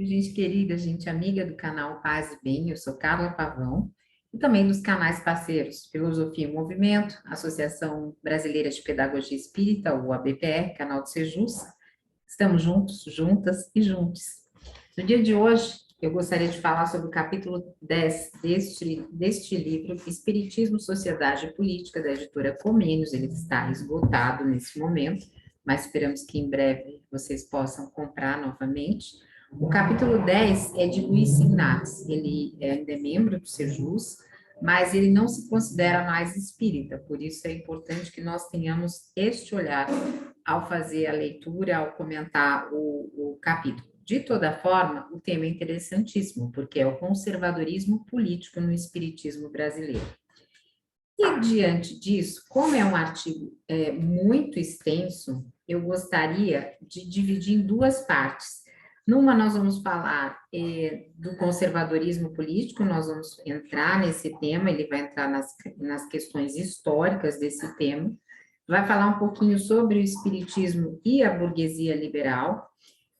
Gente querida, gente amiga do canal Paz e Bem, eu sou Carla Pavão, e também dos canais parceiros Filosofia e Movimento, Associação Brasileira de Pedagogia Espírita, o ABPE, canal do Sejus. Estamos juntos, juntas e juntos. No dia de hoje, eu gostaria de falar sobre o capítulo 10 deste livro, Espiritismo, Sociedade e Política, da editora Comênios. Ele está esgotado nesse momento, mas esperamos que em breve vocês possam comprar novamente. O capítulo 10 é de Luiz Inácio, ele ainda é membro do Sejus, mas ele não se considera mais espírita, por isso é importante que nós tenhamos este olhar ao fazer a leitura, ao comentar o capítulo. De toda forma, o tema é interessantíssimo, porque é o conservadorismo político no espiritismo brasileiro. E diante disso, como é um artigo muito extenso, eu gostaria de dividir em duas partes. Numa, nós vamos falar do conservadorismo político, nós vamos entrar nesse tema, ele vai entrar nas questões históricas desse tema, vai falar um pouquinho sobre o espiritismo e a burguesia liberal,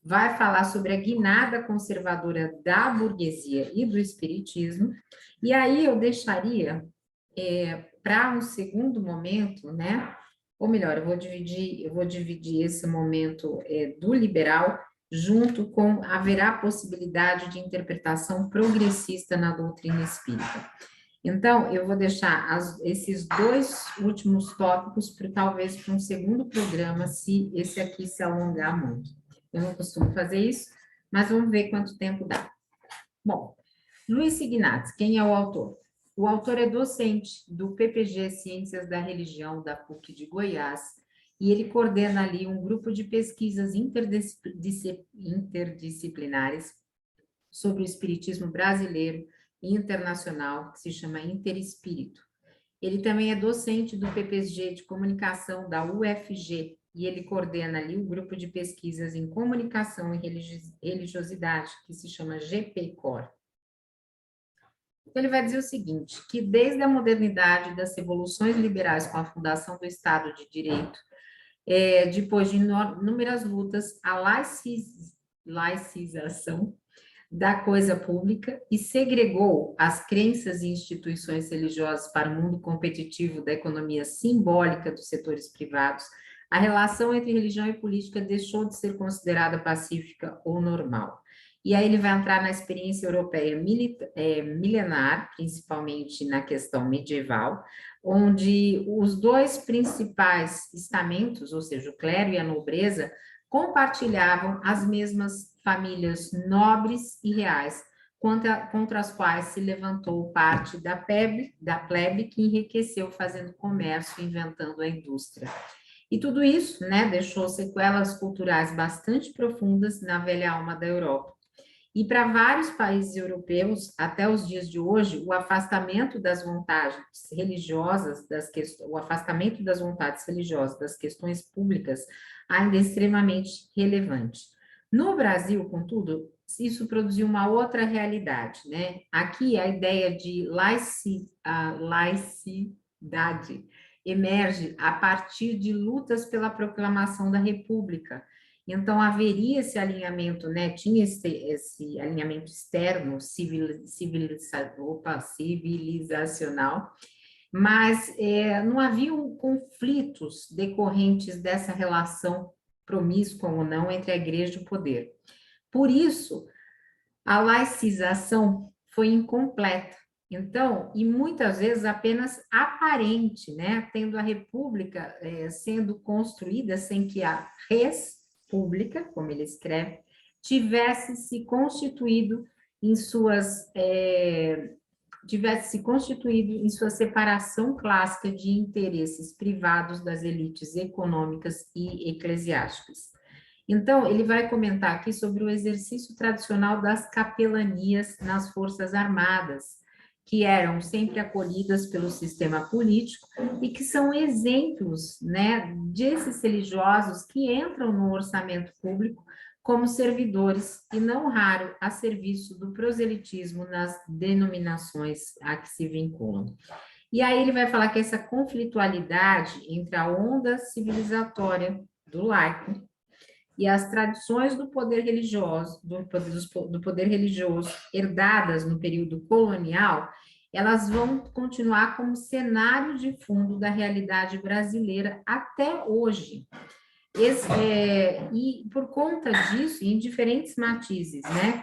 vai falar sobre a guinada conservadora da burguesia e do espiritismo, e aí eu deixaria para um segundo momento, né? Ou melhor, eu vou dividir esse momento do liberal junto com haverá possibilidade de interpretação progressista na doutrina espírita. Então, eu vou deixar esses dois últimos tópicos talvez para um segundo programa, se esse aqui se alongar muito. Eu não costumo fazer isso, mas vamos ver quanto tempo dá. Bom, Luiz Ignatz, quem é o autor? O autor é docente do PPG Ciências da Religião da PUC de Goiás, e ele coordena ali um grupo de pesquisas interdisciplinares sobre o espiritismo brasileiro e internacional, que se chama Interespírito. Ele também é docente do PPG de Comunicação da UFG, e ele coordena ali o grupo de pesquisas em comunicação e religiosidade, que se chama GPCOR. Então, ele vai dizer o seguinte, que desde a modernidade das revoluções liberais com a fundação do Estado de Direito, depois de inúmeras lutas, a laicização da coisa pública e segregou as crenças e instituições religiosas para o mundo competitivo da economia simbólica dos setores privados, a relação entre religião e política deixou de ser considerada pacífica ou normal. E aí ele vai entrar na experiência europeia milenar, principalmente na questão medieval, onde os dois principais estamentos, ou seja, o clero e a nobreza, compartilhavam as mesmas famílias nobres e reais, contra as quais se levantou parte da plebe que enriqueceu fazendo comércio, inventando a indústria. E tudo isso, né, deixou sequelas culturais bastante profundas na velha alma da Europa. E para vários países europeus, até os dias de hoje, o afastamento das vontades religiosas, o afastamento das vontades religiosas das questões públicas ainda é extremamente relevante. No Brasil, contudo, isso produziu uma outra realidade, né? Aqui a ideia de laicidade emerge a partir de lutas pela proclamação da República. Então, haveria esse alinhamento, né? Tinha esse alinhamento externo, civilizacional, mas não haviam conflitos decorrentes dessa relação promíscua ou não entre a igreja e o poder. Por isso, a laicização foi incompleta. Então, e muitas vezes apenas aparente, né? Tendo a república sendo construída sem que a res pública, como ele escreve, tivesse se constituído em sua separação clássica de interesses privados das elites econômicas e eclesiásticas. Então, ele vai comentar aqui sobre o exercício tradicional das capelanias nas Forças Armadas, que eram sempre acolhidas pelo sistema político e que são exemplos, né, desses religiosos que entram no orçamento público como servidores e não raro a serviço do proselitismo nas denominações a que se vinculam. E aí ele vai falar que essa conflitualidade entre a onda civilizatória do laico e as tradições do poder religioso, do poder religioso herdadas no período colonial, elas vão continuar como cenário de fundo da realidade brasileira até hoje. E por conta disso, em diferentes matizes, né,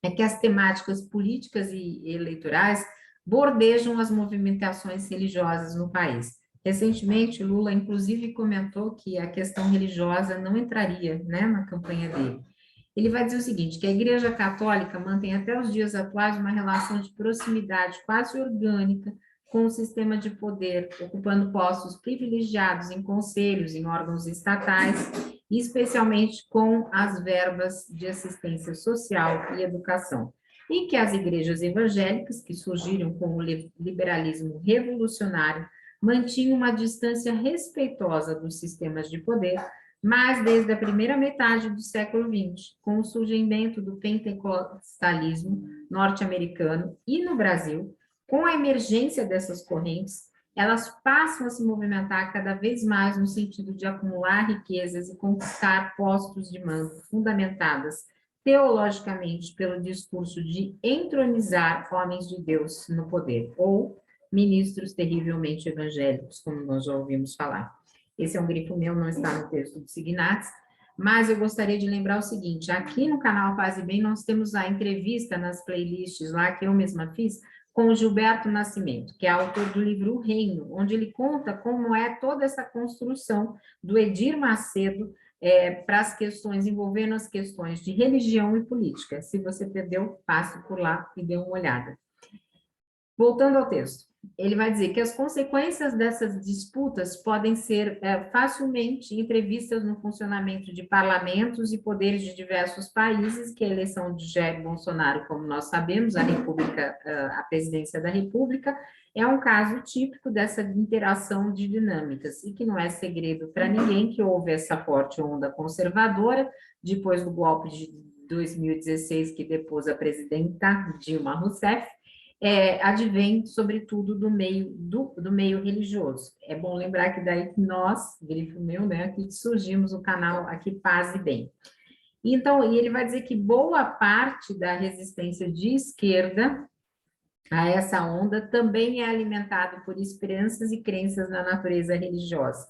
é que as temáticas políticas e eleitorais bordejam as movimentações religiosas no país. Recentemente, Lula, inclusive, comentou que a questão religiosa não entraria, né, na campanha dele. Ele vai dizer o seguinte, que a Igreja Católica mantém até os dias atuais uma relação de proximidade quase orgânica com o sistema de poder, ocupando postos privilegiados em conselhos, em órgãos estatais, e especialmente com as verbas de assistência social e educação. E que as igrejas evangélicas, que surgiram com o liberalismo revolucionário, mantinham uma distância respeitosa dos sistemas de poder, mas desde a primeira metade do século XX, com o surgimento do pentecostalismo norte-americano e no Brasil, com a emergência dessas correntes, elas passam a se movimentar cada vez mais no sentido de acumular riquezas e conquistar postos de mando fundamentadas teologicamente pelo discurso de entronizar homens de Deus no poder, ou ministros terrivelmente evangélicos, como nós já ouvimos falar. Esse é um grifo meu, não está no texto de Signates, mas eu gostaria de lembrar o seguinte, aqui no canal Paz e Bem, nós temos a entrevista nas playlists lá, que eu mesma fiz, com o Gilberto Nascimento, que é autor do livro O Reino, onde ele conta como é toda essa construção do Edir Macedo para as questões, envolvendo as questões de religião e política. Se você perdeu, passe por lá e dê uma olhada. Voltando ao texto, ele vai dizer que as consequências dessas disputas podem ser facilmente entrevistas no funcionamento de parlamentos e poderes de diversos países, que a eleição de Jair Bolsonaro, como nós sabemos, a presidência da República, é um caso típico dessa interação de dinâmicas, e que não é segredo para ninguém que houve essa forte onda conservadora, depois do golpe de 2016, que depôs a presidenta Dilma Rousseff, advém, sobretudo, do meio religioso. É bom lembrar que daí que nós, grifo meu, né, aqui surgimos o canal aqui Paz e Bem. Então, e ele vai dizer que boa parte da resistência de esquerda a essa onda também é alimentado por esperanças e crenças na natureza religiosa,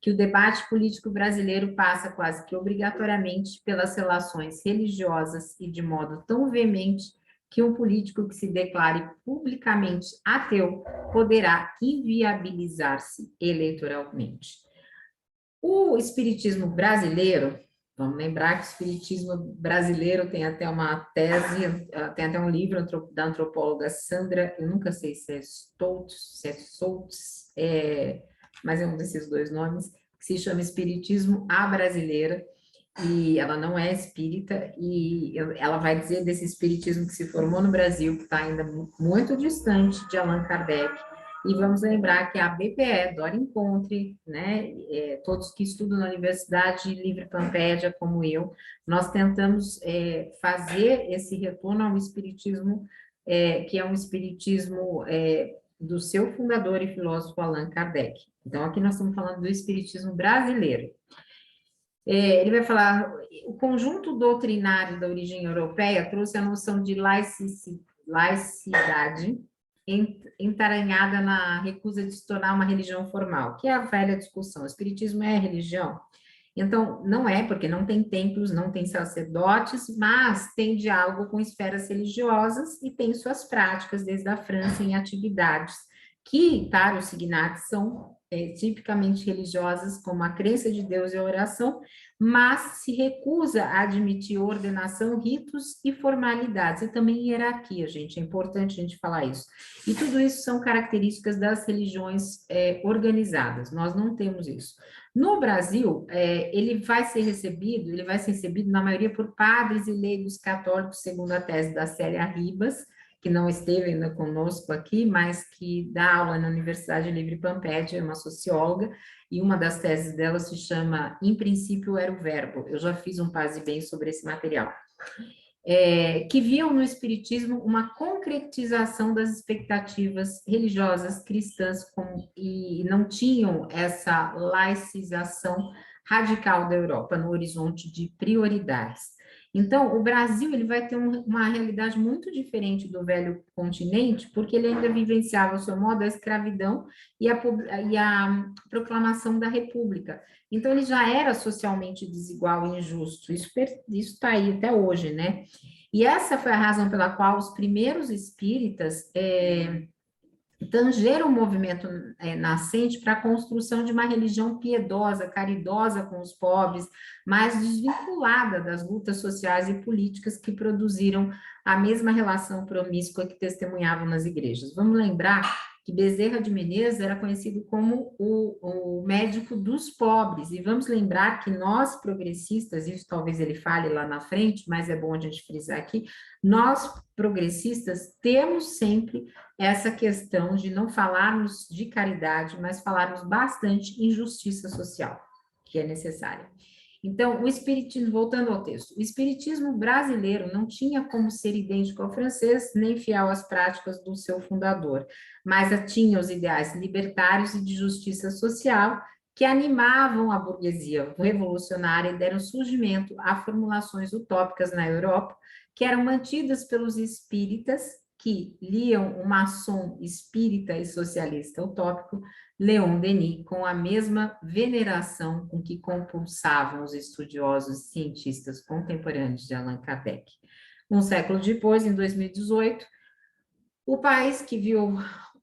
que o debate político brasileiro passa quase que obrigatoriamente pelas relações religiosas e de modo tão veemente que um político que se declare publicamente ateu poderá inviabilizar-se eleitoralmente. O espiritismo brasileiro, vamos lembrar que o espiritismo brasileiro tem até uma tese, tem até um livro da antropóloga Sandra, eu nunca sei se é Stoltz, mas é um desses dois nomes, que se chama Espiritismo à Brasileira, e ela não é espírita, e ela vai dizer desse espiritismo que se formou no Brasil, que está ainda muito distante de Allan Kardec, e vamos lembrar que a BPE, Dora Encontre, né, todos que estudam na Universidade Livre Pampédia, como eu, nós tentamos fazer esse retorno ao espiritismo, que é um espiritismo do seu fundador e filósofo Allan Kardec. Então, aqui nós estamos falando do espiritismo brasileiro. Ele vai falar, o conjunto doutrinário da origem europeia trouxe a noção de laicidade entaranhada na recusa de se tornar uma religião formal, que é a velha discussão, o espiritismo é religião? Então, não é, porque não tem templos, não tem sacerdotes, mas tem diálogo com esferas religiosas e tem suas práticas, desde a França, em atividades que, para os signates, são tipicamente religiosas, como a crença de Deus e a oração, mas se recusa a admitir ordenação, ritos e formalidades, e também hierarquia, gente, é importante a gente falar isso. E tudo isso são características das religiões organizadas, nós não temos isso. No Brasil, ele vai ser recebido na maioria por padres e leigos católicos, segundo a tese da Célia Ribas, que não esteve ainda conosco aqui, mas que dá aula na Universidade Livre Pampédia, é uma socióloga, e uma das teses dela se chama Em Princípio Era o Verbo. Eu já fiz um Paz e Bem sobre esse material. Que viam no Espiritismo uma concretização das expectativas religiosas cristãs e não tinham essa laicização radical da Europa no horizonte de prioridades. Então, o Brasil ele vai ter uma realidade muito diferente do velho continente, porque ele ainda vivenciava, o seu modo, a escravidão e a proclamação da República. Então, ele já era socialmente desigual e injusto. Isso está aí até hoje, né? E essa foi a razão pela qual os primeiros espíritas tangeram o movimento nascente para a construção de uma religião piedosa, caridosa com os pobres, mais desvinculada das lutas sociais e políticas que produziram a mesma relação promíscua que testemunhavam nas igrejas. Vamos lembrar que Bezerra de Menezes era conhecido como o médico dos pobres, e vamos lembrar que nós, progressistas, isso talvez ele fale lá na frente, mas é bom a gente frisar aqui, nós, progressistas, temos sempre essa questão de não falarmos de caridade, mas falarmos bastante em justiça social, que é necessária. Então, o espiritismo, voltando ao texto, o espiritismo brasileiro não tinha como ser idêntico ao francês, nem fiel às práticas do seu fundador, mas tinha os ideais libertários e de justiça social que animavam a burguesia revolucionária e deram surgimento a formulações utópicas na Europa, que eram mantidas pelos espíritas, que liam o maçom espírita e socialista utópico, Leon Denis, com a mesma veneração com que compulsavam os estudiosos cientistas contemporâneos de Allan Kardec. Um século depois, em 2018, o país que viu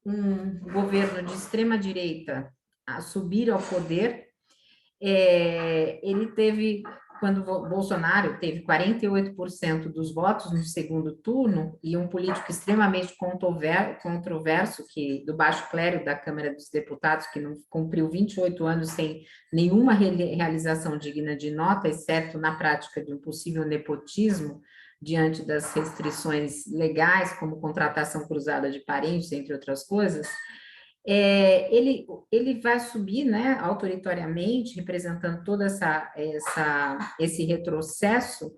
um governo de extrema-direita subir ao poder, ele teve, quando Bolsonaro teve 48% dos votos no segundo turno, e um político extremamente controverso, do baixo clero da Câmara dos Deputados, que não cumpriu 28 anos sem nenhuma realização digna de nota, exceto na prática de um possível nepotismo, diante das restrições legais, como contratação cruzada de parentes, entre outras coisas, ele vai subir, né, autoritoriamente, representando todo esse retrocesso,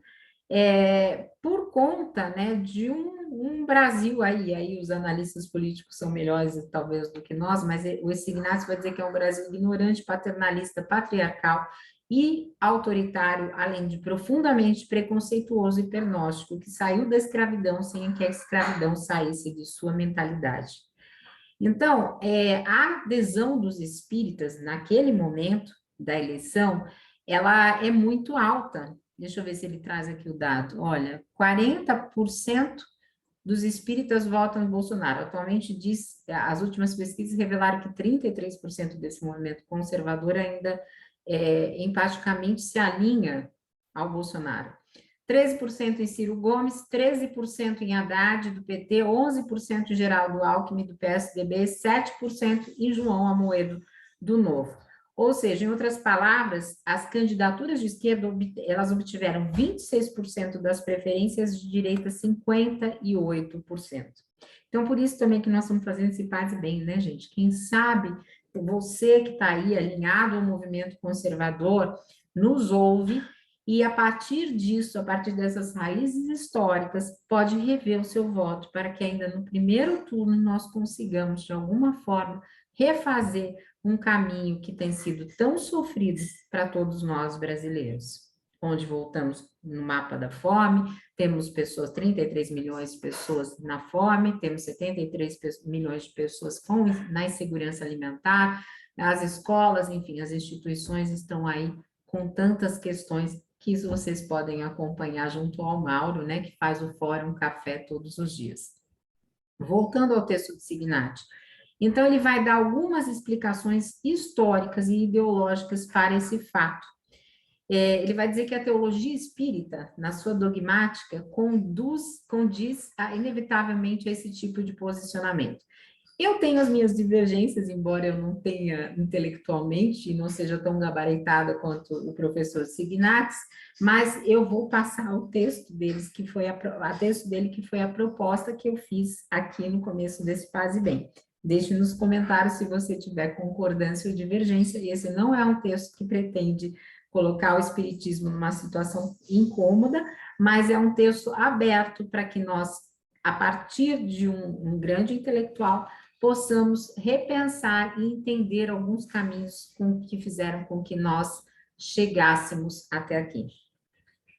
por conta, né, de um Brasil aí os analistas políticos são melhores talvez do que nós, mas o Ignacio vai dizer que é um Brasil ignorante, paternalista, patriarcal e autoritário, além de profundamente preconceituoso e pernóstico, que saiu da escravidão sem que a escravidão saísse de sua mentalidade. Então, a adesão dos espíritas naquele momento da eleição, ela é muito alta. Deixa eu ver se ele traz aqui o dado. Olha, 40% dos espíritas votam em Bolsonaro. Atualmente, as últimas pesquisas revelaram que 33% desse movimento conservador ainda empaticamente se alinha ao Bolsonaro. 13% em Ciro Gomes, 13% em Haddad, do PT, 11% em Geraldo Alckmin, do PSDB, 7% em João Amoedo, do Novo. Ou seja, em outras palavras, as candidaturas de esquerda, elas obtiveram 26% das preferências, de direita 58%. Então, por isso também que nós estamos fazendo esse Paz e Bem, né, gente? Quem sabe, você que está aí alinhado ao movimento conservador, nos ouve, e a partir disso, a partir dessas raízes históricas, pode rever o seu voto para que ainda no primeiro turno nós consigamos, de alguma forma, refazer um caminho que tem sido tão sofrido para todos nós brasileiros, onde voltamos no mapa da fome, temos 33 milhões de pessoas na fome, temos 73 milhões de pessoas na insegurança alimentar, as escolas, enfim, as instituições estão aí com tantas questões que vocês podem acompanhar junto ao Mauro, né, que faz o Fórum Café todos os dias. Voltando ao texto de Signati, então ele vai dar algumas explicações históricas e ideológicas para esse fato. Ele vai dizer que a teologia espírita, na sua dogmática, condiz inevitavelmente a esse tipo de posicionamento. Eu tenho as minhas divergências, embora eu não tenha intelectualmente e não seja tão gabaritada quanto o professor Signatis, mas eu vou passar o texto deles, que foi texto dele, que foi a proposta que eu fiz aqui no começo desse Paz e Bem. Deixe nos comentários se você tiver concordância ou divergência, e esse não é um texto que pretende colocar o espiritismo numa situação incômoda, mas é um texto aberto para que nós, a partir de um grande intelectual, possamos repensar e entender alguns caminhos que fizeram com que nós chegássemos até aqui.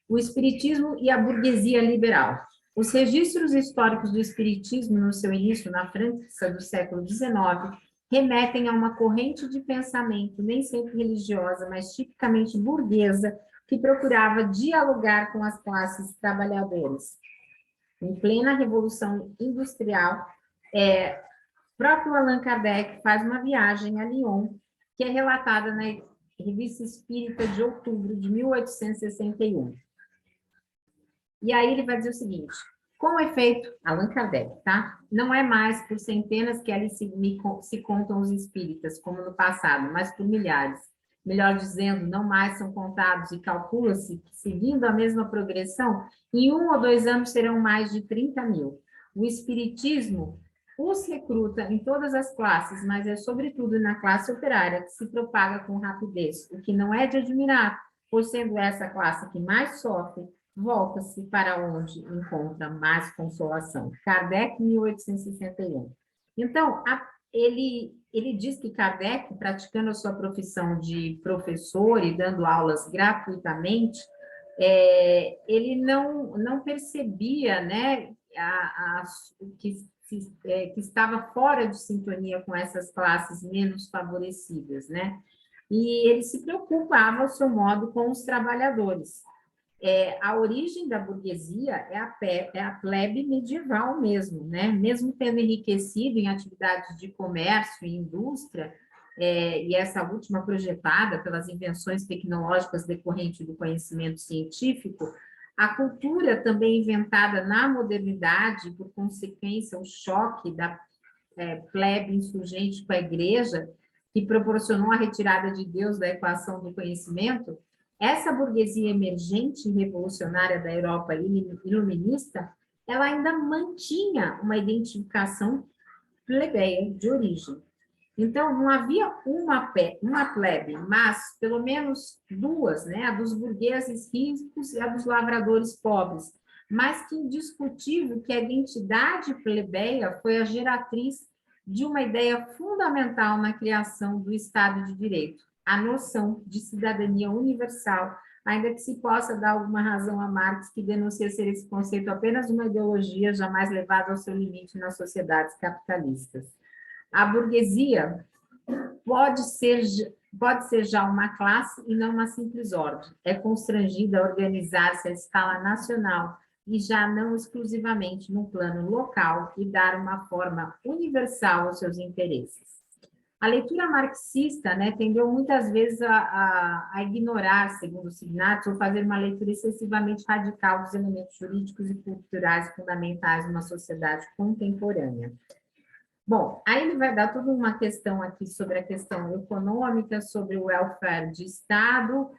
O espiritismo e a burguesia liberal. Os registros históricos do espiritismo no seu início na França do século XIX remetem a uma corrente de pensamento, nem sempre religiosa, mas tipicamente burguesa, que procurava dialogar com as classes trabalhadoras. Em plena Revolução Industrial, próprio Allan Kardec faz uma viagem a Lyon, que é relatada na Revista Espírita de outubro de 1861. E aí ele vai dizer o seguinte: com efeito, Allan Kardec, tá? Não é mais por centenas que ali se contam os espíritas, como no passado, mas por milhares. Melhor dizendo, não mais são contados e calcula-se que, seguindo a mesma progressão, em 1 ou 2 anos serão mais de 30 mil. O espiritismo os recruta em todas as classes, mas é sobretudo na classe operária que se propaga com rapidez, o que não é de admirar, por sendo essa classe que mais sofre, volta-se para onde encontra mais consolação. Kardec, 1861. Então, ele diz que Kardec, praticando a sua profissão de professor e dando aulas gratuitamente, ele não percebia, né, que estava fora de sintonia com essas classes menos favorecidas, né? E ele se preocupava, ao seu modo, com os trabalhadores. A origem da burguesia é a plebe medieval mesmo, né? Mesmo tendo enriquecido em atividades de comércio e indústria, e essa última projetada pelas invenções tecnológicas decorrentes do conhecimento científico, a cultura também inventada na modernidade, por consequência, o choque da plebe insurgente com a igreja, que proporcionou a retirada de Deus da equação do conhecimento, essa burguesia emergente e revolucionária da Europa iluminista, ela ainda mantinha uma identificação plebeia de origem. Então, não havia uma plebe, mas pelo menos duas, né? A dos burgueses ricos e a dos lavradores pobres. Mas que indiscutível que a identidade plebeia foi a geratriz de uma ideia fundamental na criação do Estado de Direito, a noção de cidadania universal, ainda que se possa dar alguma razão a Marx, que denuncia ser esse conceito apenas uma ideologia jamais levada ao seu limite nas sociedades capitalistas. A burguesia pode ser já uma classe e não uma simples ordem. É constrangida a organizar-se à escala nacional e já não exclusivamente no plano local e dar uma forma universal aos seus interesses. A leitura marxista, né, tendeu muitas vezes a ignorar, segundo os signatos, ou fazer uma leitura excessivamente radical dos elementos jurídicos e culturais fundamentais de uma sociedade contemporânea. Bom, aí ele vai dar toda uma questão aqui sobre a questão econômica, sobre o welfare de Estado,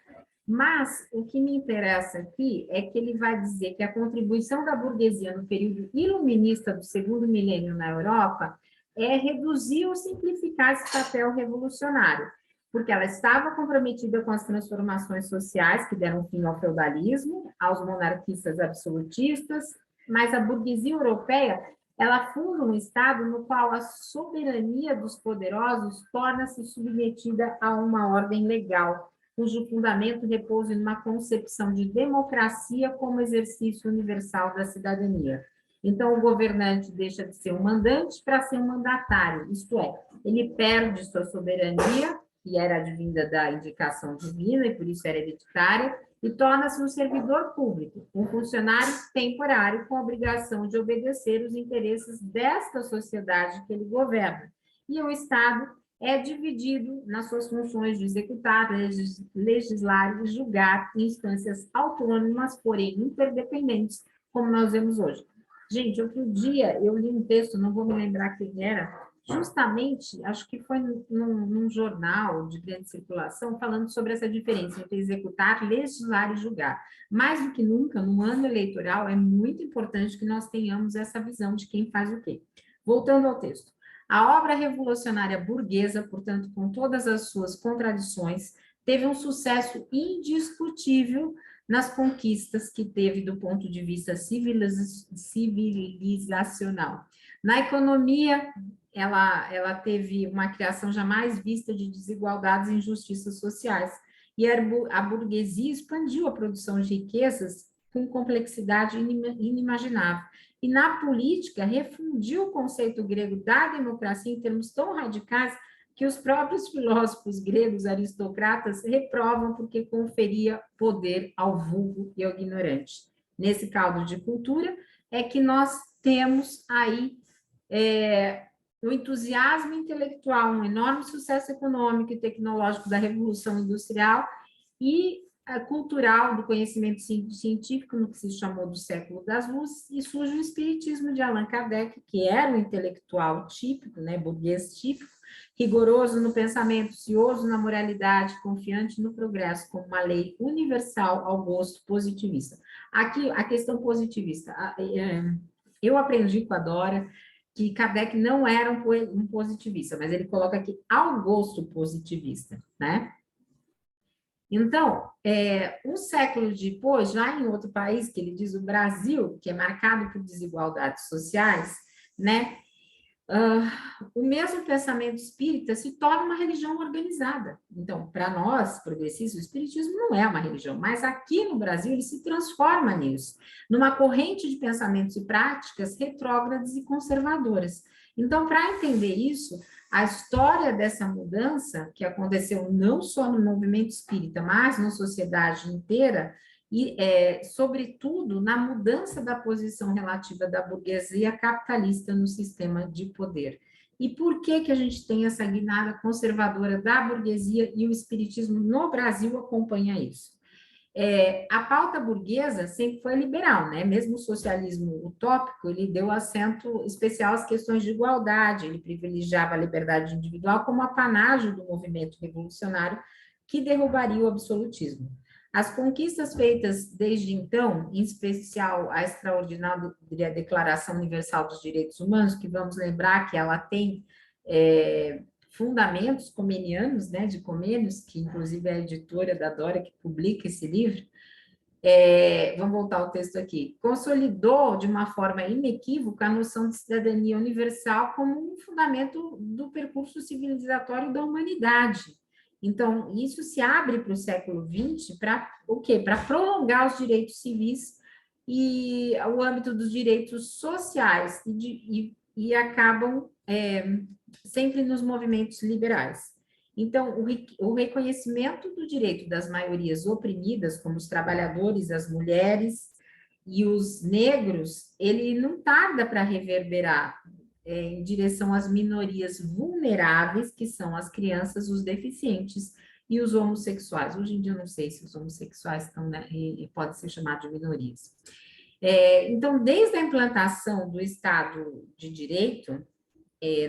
mas o que me interessa aqui é que ele vai dizer que a contribuição da burguesia no período iluminista do segundo milênio na Europa é reduzir ou simplificar esse papel revolucionário, porque ela estava comprometida com as transformações sociais que deram fim ao feudalismo, aos monarquistas absolutistas, mas a burguesia europeia ela funda um Estado no qual a soberania dos poderosos torna-se submetida a uma ordem legal, cujo fundamento repousa em uma concepção de democracia como exercício universal da cidadania. Então, o governante deixa de ser um mandante para ser um mandatário, isto é, ele perde sua soberania, que era advinda da indicação divina e por isso era hereditária, e torna-se um servidor público, um funcionário temporário com a obrigação de obedecer os interesses desta sociedade que ele governa. E o Estado é dividido nas suas funções de executar, legislar e julgar em instâncias autônomas, porém interdependentes, como nós vemos hoje. Gente, outro dia eu li um texto, não vou me lembrar quem era, justamente, acho que foi num jornal de grande circulação, falando sobre essa diferença entre executar, legislar e julgar. Mais do que nunca, no ano eleitoral, é muito importante que nós tenhamos essa visão de quem faz o quê. Voltando ao texto. A obra revolucionária burguesa, portanto, com todas as suas contradições, teve um sucesso indiscutível nas conquistas que teve do ponto de vista civilizacional. Na economia, ela teve uma criação jamais vista de desigualdades e injustiças sociais. e a burguesia expandiu a produção de riquezas com complexidade inimaginável. E na política, refundiu o conceito grego da democracia em termos tão radicais que os próprios filósofos gregos aristocratas reprovam porque conferia poder ao vulgo e ao ignorante. Nesse caldo de cultura é que nós temos aí o entusiasmo intelectual, um enorme sucesso econômico e tecnológico da Revolução Industrial e cultural do conhecimento científico, no que se chamou do século das luzes, e surge o espiritismo de Allan Kardec, que era um intelectual típico, né, burguês típico, rigoroso no pensamento, cioso na moralidade, confiante no progresso, como uma lei universal ao gosto positivista. Aqui, a questão positivista. Eu aprendi com a Dora que Kardec não era um positivista, mas ele coloca aqui ao gosto positivista, né? Então, um século depois, já em outro país, que ele diz o Brasil, que é marcado por desigualdades sociais, né? O mesmo pensamento espírita se torna uma religião organizada. Então, para nós, progressistas, o espiritismo não é uma religião, mas aqui no Brasil ele se transforma nisso, numa corrente de pensamentos e práticas retrógradas e conservadoras. Então, para entender isso, a história dessa mudança, que aconteceu não só no movimento espírita, mas na sociedade inteira, e, sobretudo, na mudança da posição relativa da burguesia capitalista no sistema de poder. E por que a gente tem essa guinada conservadora da burguesia e o espiritismo no Brasil acompanha isso? A pauta burguesa sempre foi liberal, né? Mesmo o socialismo utópico, ele deu acento especial às questões de igualdade, ele privilegiava a liberdade individual como apanágio do movimento revolucionário que derrubaria o absolutismo. As conquistas feitas desde então, em especial a extraordinária Declaração Universal dos Direitos Humanos, que vamos lembrar que ela tem fundamentos comenianos, né, de Comênios, que inclusive é a editora da Dora que publica esse livro. Vamos voltar ao texto aqui. Consolidou de uma forma inequívoca a noção de cidadania universal como um fundamento do percurso civilizatório da humanidade. Então, isso se abre para o século XX para o quê? Para prolongar os direitos civis e o âmbito dos direitos sociais e acabam sempre nos movimentos liberais. Então, o reconhecimento do direito das maiorias oprimidas, como os trabalhadores, as mulheres e os negros, ele não tarda para reverberar em direção às minorias vulneráveis, que são as crianças, os deficientes e os homossexuais. Hoje em dia, eu não sei se os homossexuais estão, né, e podem ser chamados de minorias. Então, desde a implantação do Estado de Direito,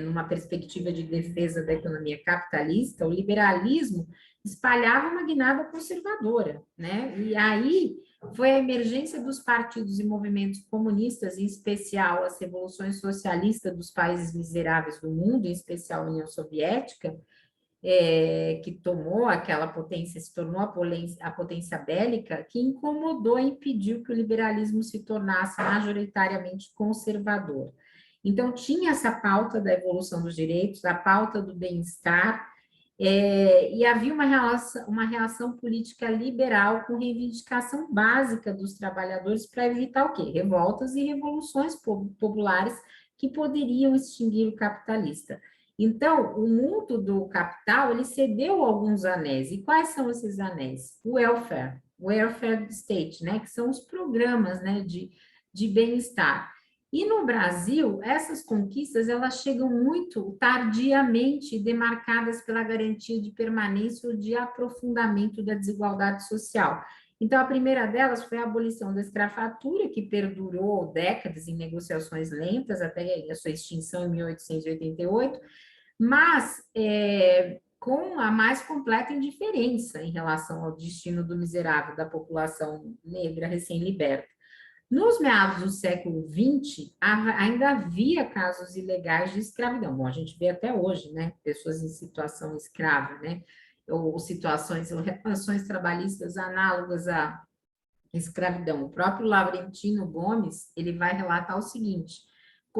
numa perspectiva de defesa da economia capitalista, o liberalismo espalhava uma guinada conservadora, né? E aí foi a emergência dos partidos e movimentos comunistas, em especial as revoluções socialistas dos países miseráveis do mundo, em especial a União Soviética, que tomou aquela potência, se tornou a potência bélica, que incomodou e impediu que o liberalismo se tornasse majoritariamente conservador. Então, tinha essa pauta da evolução dos direitos, a pauta do bem-estar, e havia uma reação política liberal com reivindicação básica dos trabalhadores para evitar o quê? Revoltas e revoluções populares que poderiam extinguir o capitalista. Então, o mundo do capital, ele cedeu alguns anéis. E quais são esses anéis? O welfare state, né? Que são os programas, né, de bem-estar. E no Brasil, essas conquistas, elas chegam muito tardiamente, demarcadas pela garantia de permanência ou de aprofundamento da desigualdade social. Então, a primeira delas foi a abolição da escravatura, que perdurou décadas em negociações lentas, até a sua extinção em 1888, mas com a mais completa indiferença em relação ao destino do miserável da população negra recém-liberta. Nos meados do século XX, ainda havia casos ilegais de escravidão. Bom, a gente vê até hoje, né? Pessoas em situação escrava, né? Ou situações, ou relações trabalhistas análogas à escravidão. O próprio Laurentino Gomes, ele vai relatar o seguinte: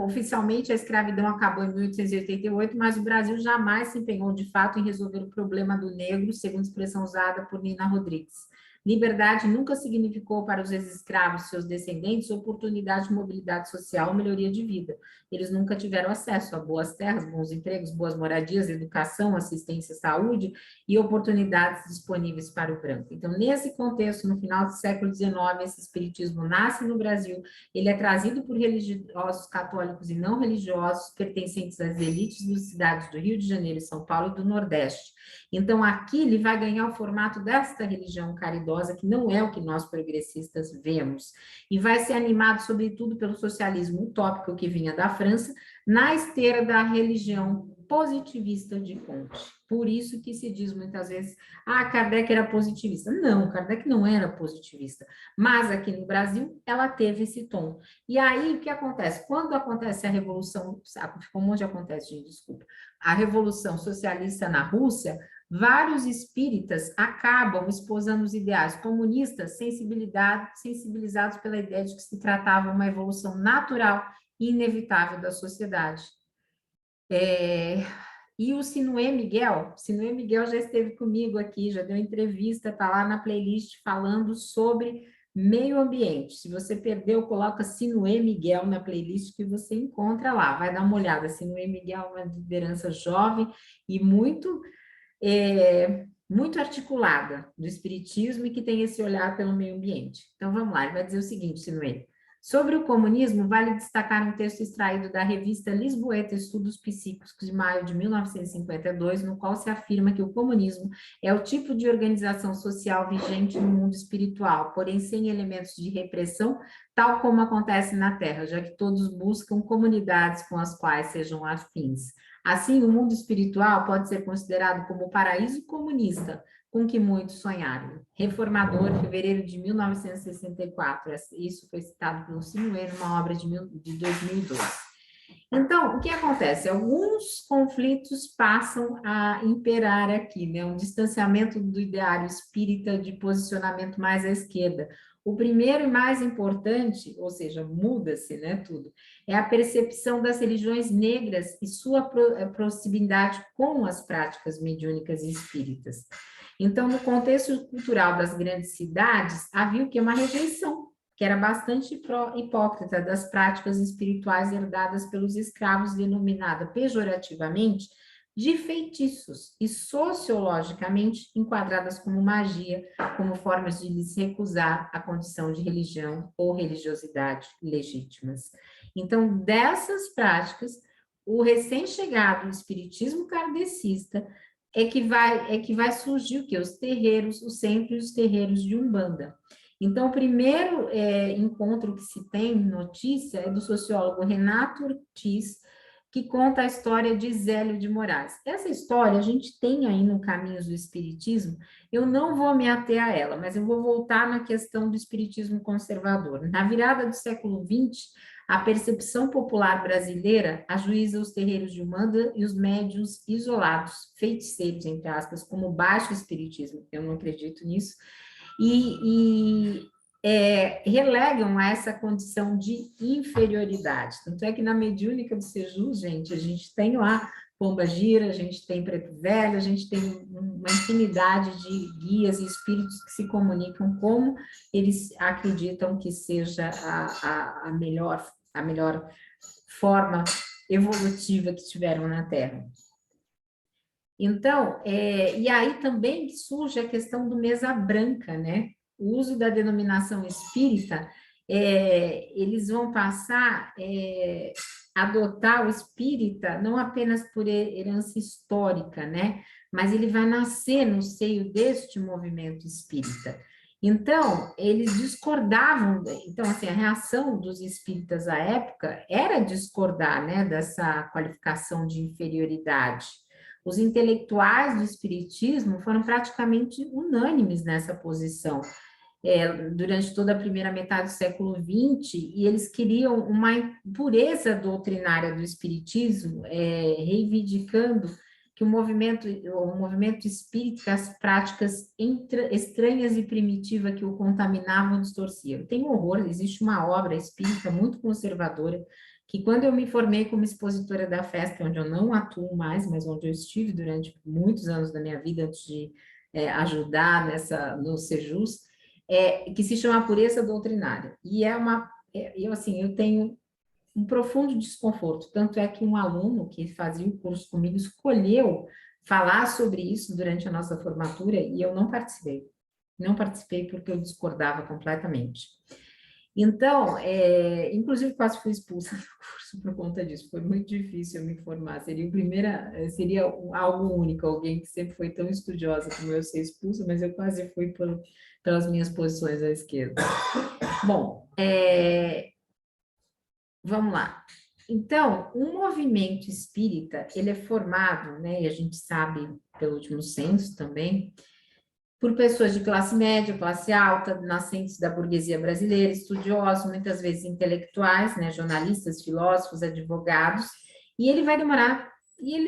oficialmente a escravidão acabou em 1888, mas o Brasil jamais se empenhou de fato em resolver o problema do negro, segundo a expressão usada por Nina Rodrigues. Liberdade nunca significou para os ex-escravos, seus descendentes, oportunidade de mobilidade social ou melhoria de vida. Eles nunca tiveram acesso a boas terras, bons empregos, boas moradias, educação, assistência, saúde e oportunidades disponíveis para o branco. Então, nesse contexto, no final do século XIX, esse espiritismo nasce no Brasil, ele é trazido por religiosos católicos e não religiosos, pertencentes às elites das cidades do Rio de Janeiro, São Paulo e do Nordeste. Então, aqui ele vai ganhar o formato desta religião caridosa, que não é o que nós progressistas vemos, e vai ser animado, sobretudo, pelo socialismo utópico que vinha da França, na esteira da religião positivista de Comte. Por isso que se diz muitas vezes, Kardec era positivista. Não, Kardec não era positivista, mas aqui no Brasil ela teve esse tom. E aí, o que acontece? Quando acontece a Revolução, onde acontece, gente, desculpa, a Revolução Socialista na Rússia, vários espíritas acabam esposando os ideais comunistas, sensibilizados pela ideia de que se tratava uma evolução natural e inevitável da sociedade. E o Sinué Miguel já esteve comigo aqui, já deu entrevista, está lá na playlist falando sobre meio ambiente. Se você perdeu, coloca Sinué Miguel na playlist que você encontra lá. Vai dar uma olhada. Sinué Miguel é uma liderança jovem e muito articulada do espiritismo e que tem esse olhar pelo meio ambiente. Então, vamos lá, ele vai dizer o seguinte, Sinué. Sobre o comunismo, vale destacar um texto extraído da revista Lisboeta Estudos Psíquicos, de maio de 1952, no qual se afirma que o comunismo é o tipo de organização social vigente no mundo espiritual, porém sem elementos de repressão, tal como acontece na Terra, já que todos buscam comunidades com as quais sejam afins. Assim, o mundo espiritual pode ser considerado como o paraíso comunista, com que muitos sonharam. Reformador, fevereiro de 1964. Isso foi citado pelo Sinué numa obra de 2012. Então, o que acontece? Alguns conflitos passam a imperar aqui, né? Um distanciamento do ideário espírita de posicionamento mais à esquerda. O primeiro e mais importante, ou seja, muda-se, né, tudo, é a percepção das religiões negras e sua proximidade com as práticas mediúnicas e espíritas. Então, no contexto cultural das grandes cidades, havia o que? Uma rejeição, que era bastante hipócrita das práticas espirituais herdadas pelos escravos, denominada pejorativamente de feitiços e sociologicamente enquadradas como magia, como formas de lhes recusar a condição de religião ou religiosidade legítimas. Então, dessas práticas, o recém-chegado espiritismo kardecista é que vai surgir o quê? Os terreiros, os centros e os terreiros de Umbanda. Então, o primeiro encontro que se tem notícia é do sociólogo Renato Ortiz, que conta a história de Zélio de Moraes. Essa história a gente tem aí no Caminhos do Espiritismo, eu não vou me ater a ela, mas eu vou voltar na questão do espiritismo conservador. Na virada do século XX, a percepção popular brasileira ajuiza os terreiros de Umbanda e os médiuns isolados, feiticeiros, entre aspas, como baixo espiritismo, eu não acredito nisso, relegam a essa condição de inferioridade. Tanto é que na mediúnica do Seju, gente, a gente tem lá Pomba Gira, a gente tem Preto Velho, a gente tem uma infinidade de guias e espíritos que se comunicam como eles acreditam que seja a melhor forma evolutiva que tiveram na Terra. Então, e aí também surge a questão do mesa branca, né? O uso da denominação espírita, eles vão passar a adotar o espírita não apenas por herança histórica, né? Mas ele vai nascer no seio deste movimento espírita. Então, eles discordavam, então, assim, a reação dos espíritas à época era discordar, né, dessa qualificação de inferioridade. Os intelectuais do espiritismo foram praticamente unânimes nessa posição durante toda a primeira metade do século XX, e eles queriam uma pureza doutrinária do espiritismo, reivindicando que o movimento espírita, as práticas estranhas e primitivas que o contaminavam, distorciam. Tem horror, existe uma obra espírita muito conservadora, que quando eu me formei como expositora da FESP, onde eu não atuo mais, mas onde eu estive durante muitos anos da minha vida antes de ajudar no Sejus, que se chama Pureza Doutrinária. E eu tenho um profundo desconforto, tanto é que um aluno que fazia o curso comigo escolheu falar sobre isso durante a nossa formatura e eu não participei. Não participei porque eu discordava completamente. Então, inclusive quase fui expulsa do curso por conta disso. Foi muito difícil eu me formar. Seria algo único, alguém que sempre foi tão estudiosa como eu ser expulsa, mas eu quase fui pelas minhas posições à esquerda. Bom, vamos lá. Então, o movimento espírita, ele é formado, né, e a gente sabe pelo último censo também, por pessoas de classe média, classe alta, nascentes da burguesia brasileira, estudiosos, muitas vezes intelectuais, né, jornalistas, filósofos, advogados, e ele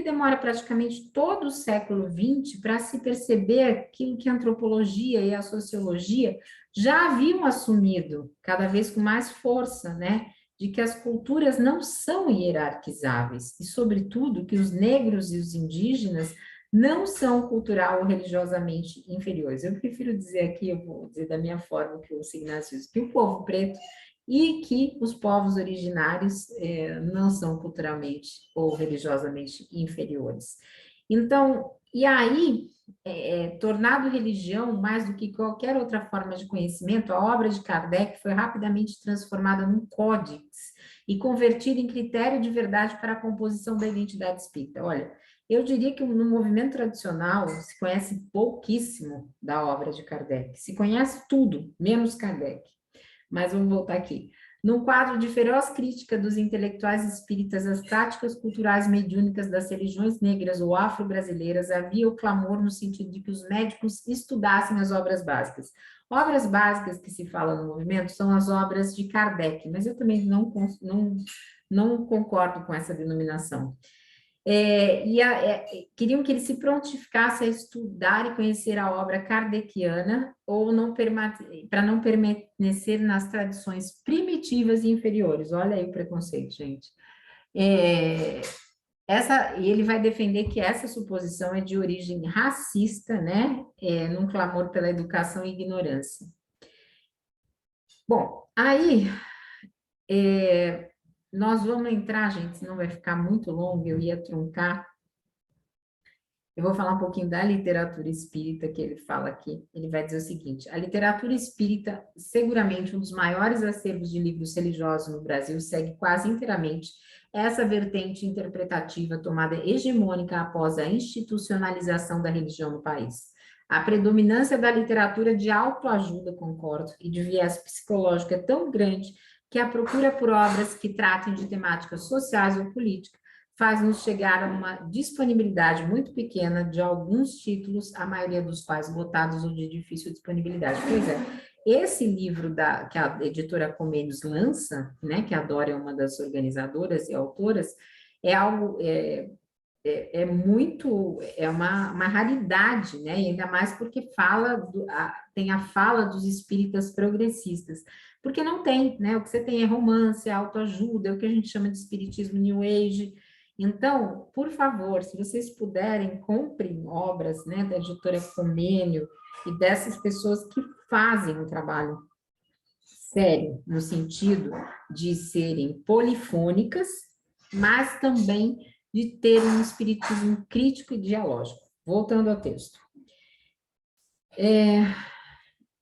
demora praticamente todo o século XX para se perceber aquilo que a antropologia e a sociologia já haviam assumido, cada vez com mais força, né, de que as culturas não são hierarquizáveis, e, sobretudo, que os negros e os indígenas não são cultural ou religiosamente inferiores. Eu prefiro dizer aqui, eu vou dizer da minha forma que o Ignácio diz, que o povo preto e que os povos originários não são culturalmente ou religiosamente inferiores. Então, e aí, tornado religião mais do que qualquer outra forma de conhecimento, a obra de Kardec foi rapidamente transformada num códex e convertida em critério de verdade para a composição da identidade espírita. Olha, eu diria que no movimento tradicional se conhece pouquíssimo da obra de Kardec, se conhece tudo, menos Kardec. Mas vamos voltar aqui. Num quadro de feroz crítica dos intelectuais espíritas às práticas culturais mediúnicas das religiões negras ou afro-brasileiras, havia o clamor no sentido de que os médicos estudassem as obras básicas. Obras básicas que se fala no movimento são as obras de Kardec, mas eu também não concordo com essa denominação. Queriam que ele se prontificasse a estudar e conhecer a obra kardeciana ou para não permanecer nas tradições primitivas e inferiores. Olha aí o preconceito, gente. E ele vai defender que essa suposição é de origem racista, né? Num clamor pela educação e ignorância. Bom, aí nós vamos entrar, gente, senão vai ficar muito longo, eu ia truncar. Eu vou falar um pouquinho da literatura espírita que ele fala aqui. Ele vai dizer o seguinte: a literatura espírita, seguramente um dos maiores acervos de livros religiosos no Brasil, segue quase inteiramente essa vertente interpretativa tomada hegemônica após a institucionalização da religião no país. A predominância da literatura de autoajuda, concordo, e de viés psicológico é tão grande que a procura por obras que tratem de temáticas sociais ou políticas faz-nos chegar a uma disponibilidade muito pequena de alguns títulos, a maioria dos quais lotados ou de difícil disponibilidade. Pois é, esse livro que a editora Comênios lança, né, que a Dora é uma das organizadoras e autoras, é algo... uma raridade, né? E ainda mais porque tem a fala dos espíritas progressistas, porque não tem, né? O que você tem é romance, autoajuda, é o que a gente chama de espiritismo New Age. Então, por favor, se vocês puderem, comprem obras, né, da editora Comênio e dessas pessoas que fazem um trabalho sério, no sentido de serem polifônicas, mas também de ter um espiritismo crítico e dialógico. Voltando ao texto.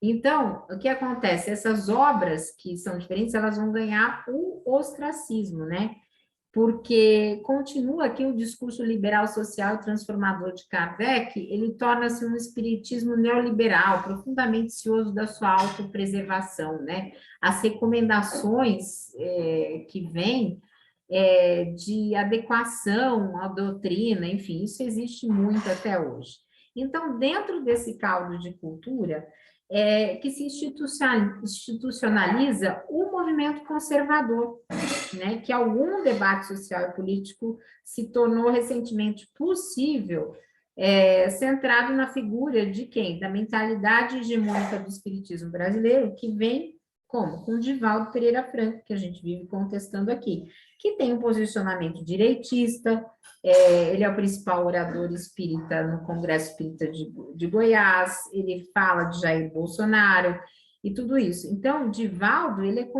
Então, o que acontece? Essas obras que são diferentes, elas vão ganhar o ostracismo, né? Porque continua aqui o discurso liberal social transformador de Kardec, ele torna-se um espiritismo neoliberal, profundamente cioso da sua autopreservação, né? As recomendações que vêm de adequação à doutrina, enfim, isso existe muito até hoje. Então, dentro desse caldo de cultura, que se institucionaliza o movimento conservador, né, que algum debate social e político se tornou recentemente possível, centrado na figura de quem? Da mentalidade hegemônica do espiritismo brasileiro, que vem Como? Com Divaldo Pereira Franco, que a gente vive contestando aqui, que tem um posicionamento direitista, ele é o principal orador espírita no Congresso Espírita de Goiás, ele fala de Jair Bolsonaro e tudo isso. Então, Divaldo, ele é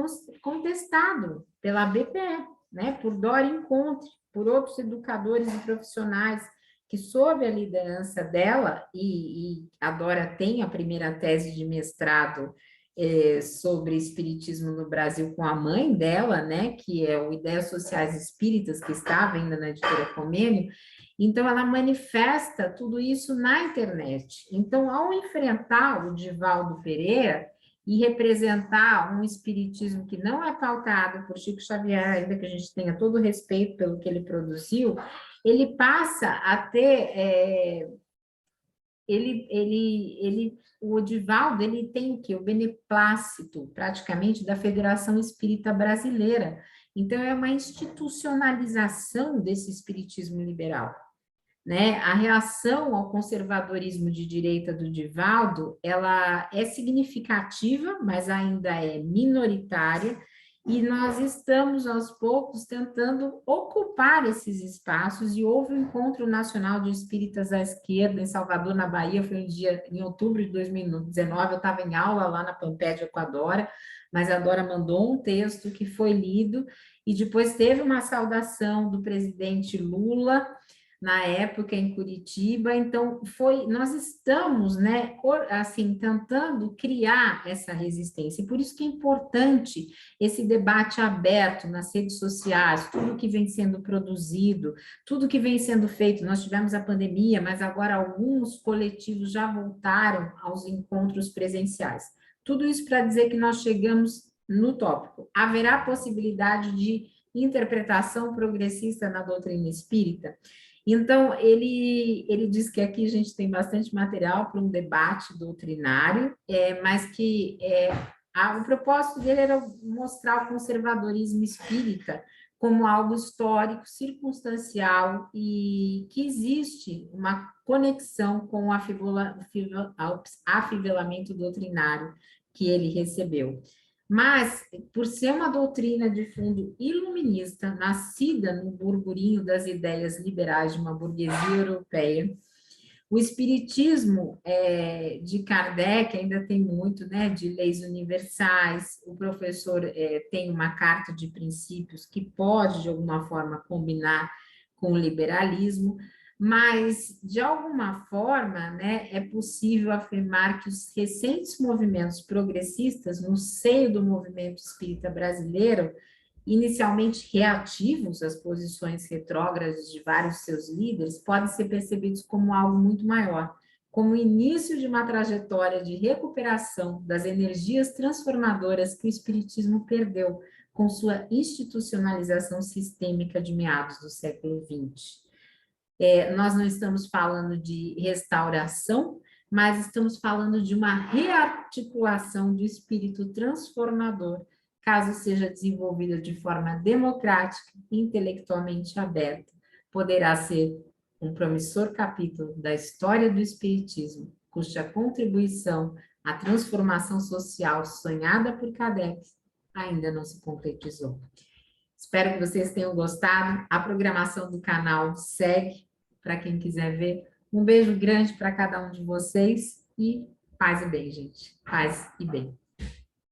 contestado pela BPE, né, por Dora Encontre, por outros educadores e profissionais que, sob a liderança dela, e a Dora tem a primeira tese de mestrado sobre espiritismo no Brasil com a mãe dela, né, que é o Ideias Sociais Espíritas, que estava ainda na editora Comênio. Então, ela manifesta tudo isso na internet. Então, ao enfrentar o Divaldo Pereira e representar um espiritismo que não é pautado por Chico Xavier, ainda que a gente tenha todo o respeito pelo que ele produziu, ele passa a ter o Divaldo, ele tem o quê? O beneplácito, praticamente, da Federação Espírita Brasileira. Então, é uma institucionalização desse espiritismo liberal, né? A reação ao conservadorismo de direita do Divaldo, ela é significativa, mas ainda é minoritária, e nós estamos, aos poucos, tentando ocupar esses espaços, e houve um Encontro Nacional de Espíritas à Esquerda em Salvador, na Bahia, foi um dia em outubro de 2019, eu estava em aula lá na Pampédia com a Dora, mas a Dora mandou um texto que foi lido, e depois teve uma saudação do presidente Lula, na época em Curitiba, então nós estamos, né, assim, tentando criar essa resistência, e por isso que é importante esse debate aberto nas redes sociais, tudo que vem sendo produzido, tudo que vem sendo feito, nós tivemos a pandemia, mas agora alguns coletivos já voltaram aos encontros presenciais, tudo isso para dizer que nós chegamos no tópico, haverá possibilidade de interpretação progressista na doutrina espírita? Então, ele diz que aqui a gente tem bastante material para um debate doutrinário, mas que o propósito dele era mostrar o conservadorismo espírita como algo histórico, circunstancial, e que existe uma conexão com o afivelamento doutrinário que ele recebeu. Mas, por ser uma doutrina de fundo iluminista, nascida no burburinho das ideias liberais de uma burguesia europeia, o espiritismo de Kardec ainda tem muito, né, de leis universais, o professor tem uma carta de princípios que pode, de alguma forma, combinar com o liberalismo, mas, de alguma forma, né, é possível afirmar que os recentes movimentos progressistas, no seio do movimento espírita brasileiro, inicialmente reativos às posições retrógradas de vários seus líderes, podem ser percebidos como algo muito maior, como o início de uma trajetória de recuperação das energias transformadoras que o espiritismo perdeu com sua institucionalização sistêmica de meados do século XX. Nós não estamos falando de restauração, mas estamos falando de uma rearticulação do espírito transformador, caso seja desenvolvida de forma democrática e intelectualmente aberta. Poderá ser um promissor capítulo da história do espiritismo, cuja contribuição à transformação social sonhada por Kardec ainda não se concretizou. Espero que vocês tenham gostado. A programação do canal segue para quem quiser ver. Um beijo grande para cada um de vocês e paz e bem, gente. Paz e bem.